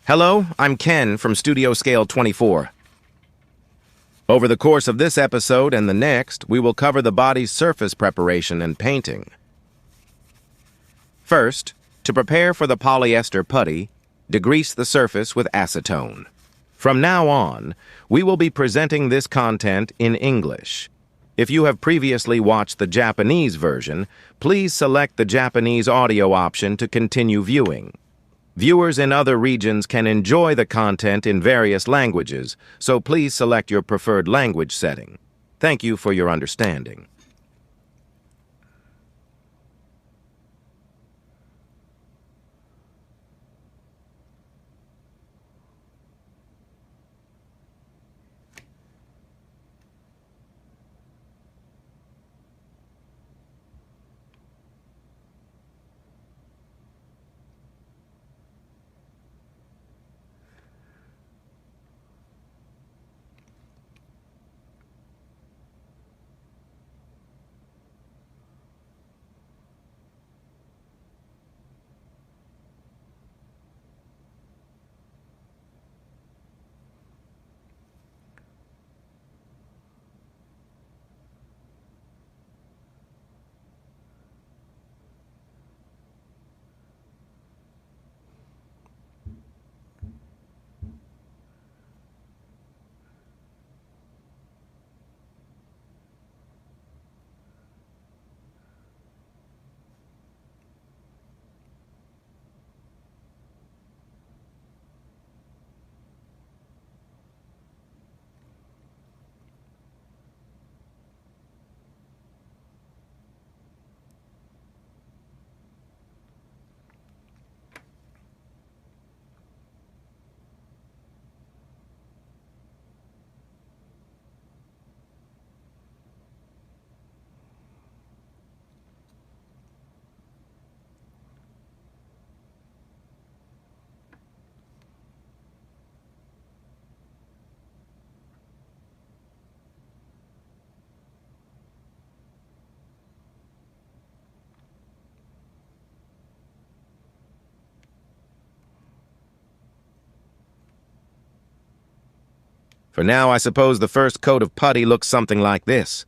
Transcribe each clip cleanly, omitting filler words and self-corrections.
Hello, I'm Ken from Studio Scale 24. Over the course of this episode and the next, we will cover the body's surface preparation and painting. First, to prepare for the polyester putty, degrease the surface with acetone. From now on, we will be presenting this content in English. If you have previously watched the Japanese version, please select the Japanese audio option to continue viewing. Viewers in other regions can enjoy the content in various languages, so please select your preferred language setting. Thank you for your understanding. For now, I suppose the first coat of putty looks something like this.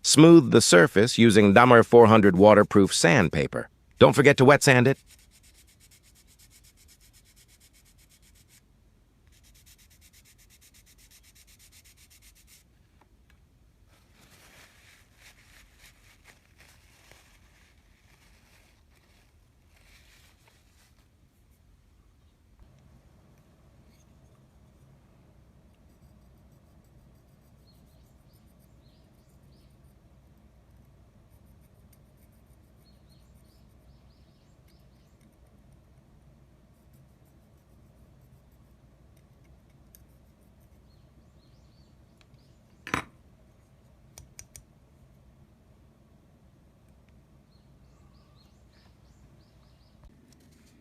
Smooth the surface using Dummer 400 waterproof sandpaper. Don't forget to wet sand it.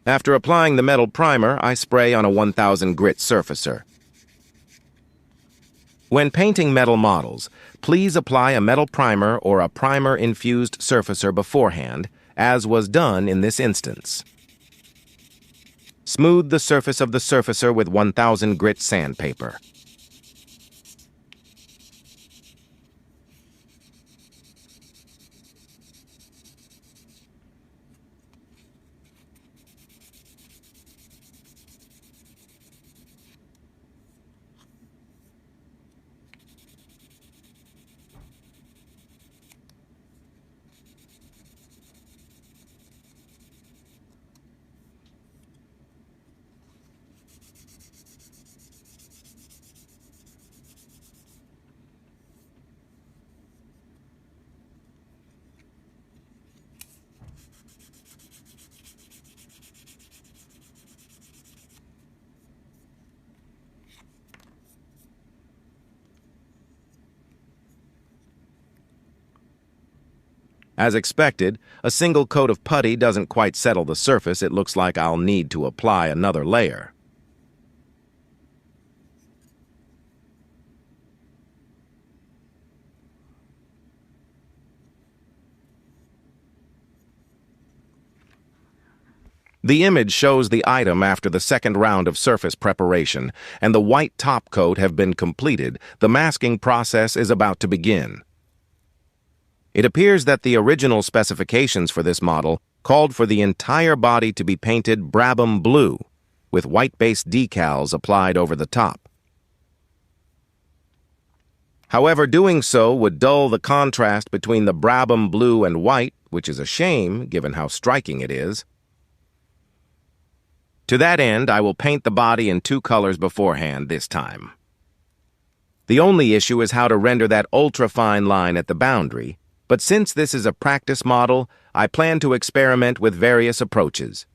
After applying the metal primer, I spray on a 1000 grit surfacer. When painting metal models, please apply a metal primer or a primer-infused surfacer beforehand, as was done in this instance. Smooth the surface of the surfacer with 1000 grit sandpaper. As expected, a single coat of putty doesn't quite settle the surface. It looks like I'll need to apply another layer. The image shows the item after the second round of surface preparation, and the white top coat have been completed. The masking process is about to begin. It appears that the original specifications for this model called for the entire body to be painted Brabham blue, with white-based decals applied over the top. However, doing so would dull the contrast between the Brabham blue and white, which is a shame given how striking it is. To that end, I will paint the body in two colors beforehand this time. The only issue is how to render that ultra-fine line at the boundary, but since this is a practice model, I plan to experiment with various approaches.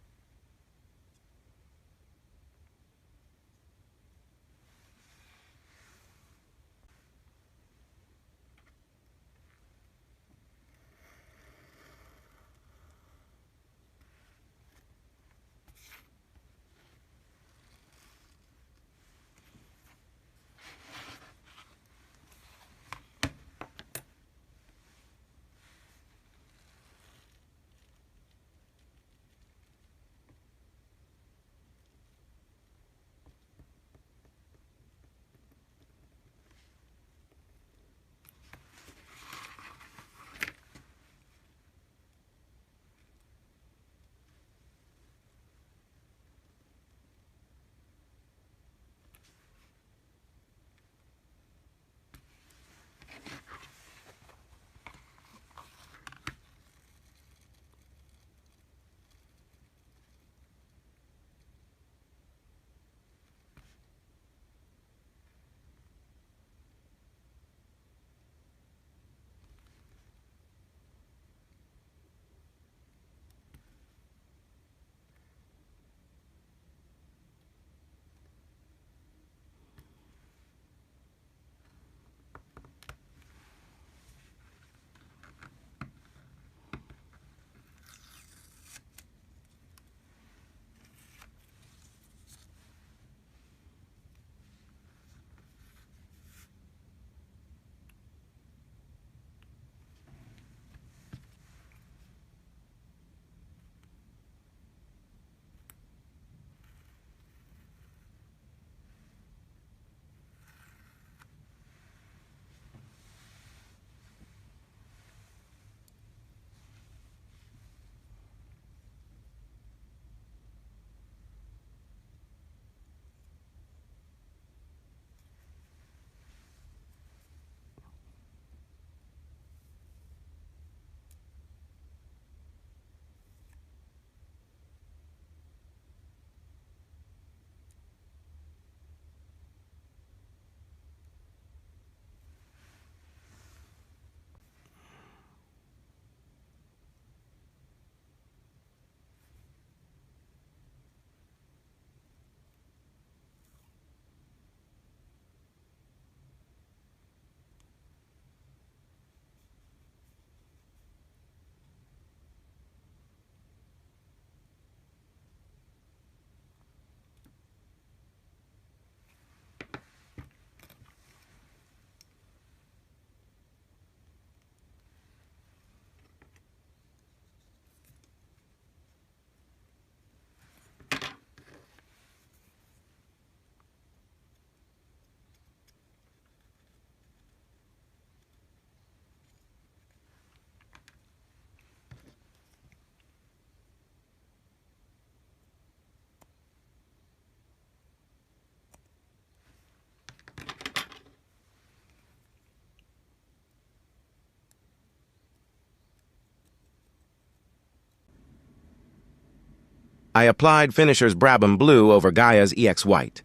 I applied Finisher's Brabham blue over Gaia's EX white.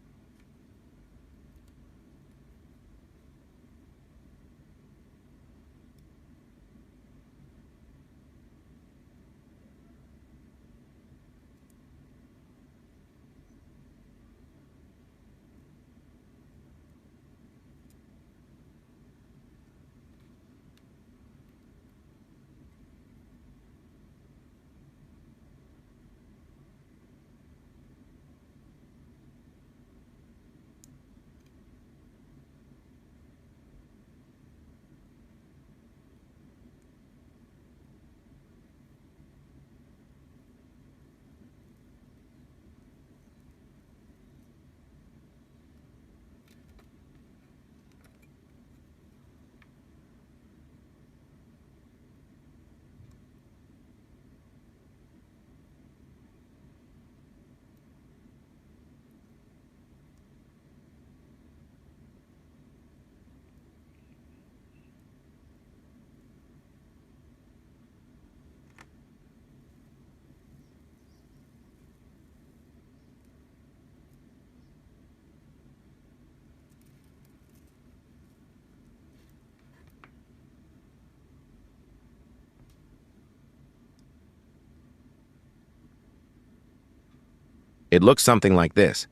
It looks something like this.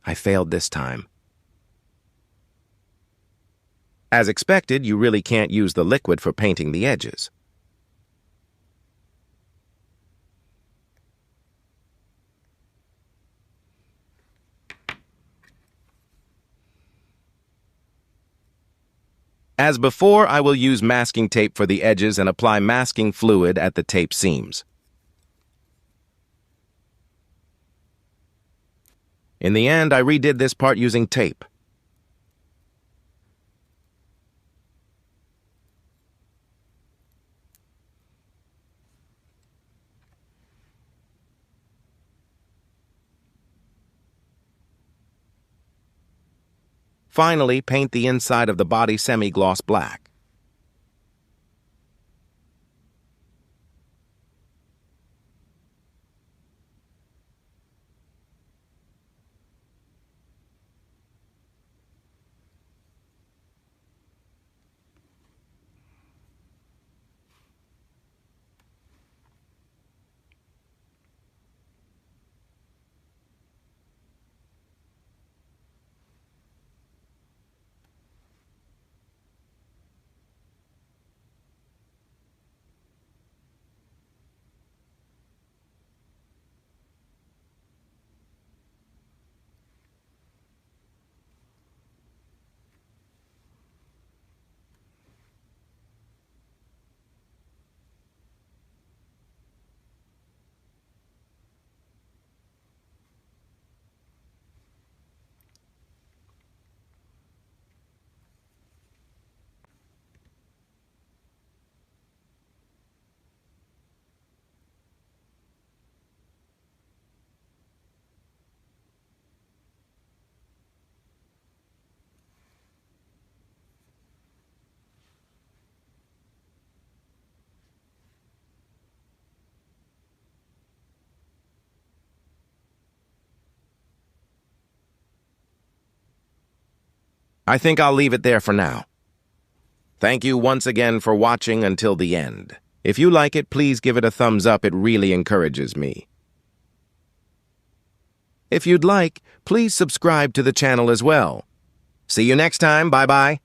I failed this time. As expected, you really can't use the liquid for painting the edges. As before, I will use masking tape for the edges and apply masking fluid at the tape seams. In the end, I redid this part using tape. Finally, paint the inside of the body semi-gloss black. I think I'll leave it there for now. Thank you once again for watching until the end. If you like it, please give it a thumbs up. It really encourages me. If you'd like, please subscribe to the channel as well. See you next time. Bye-bye.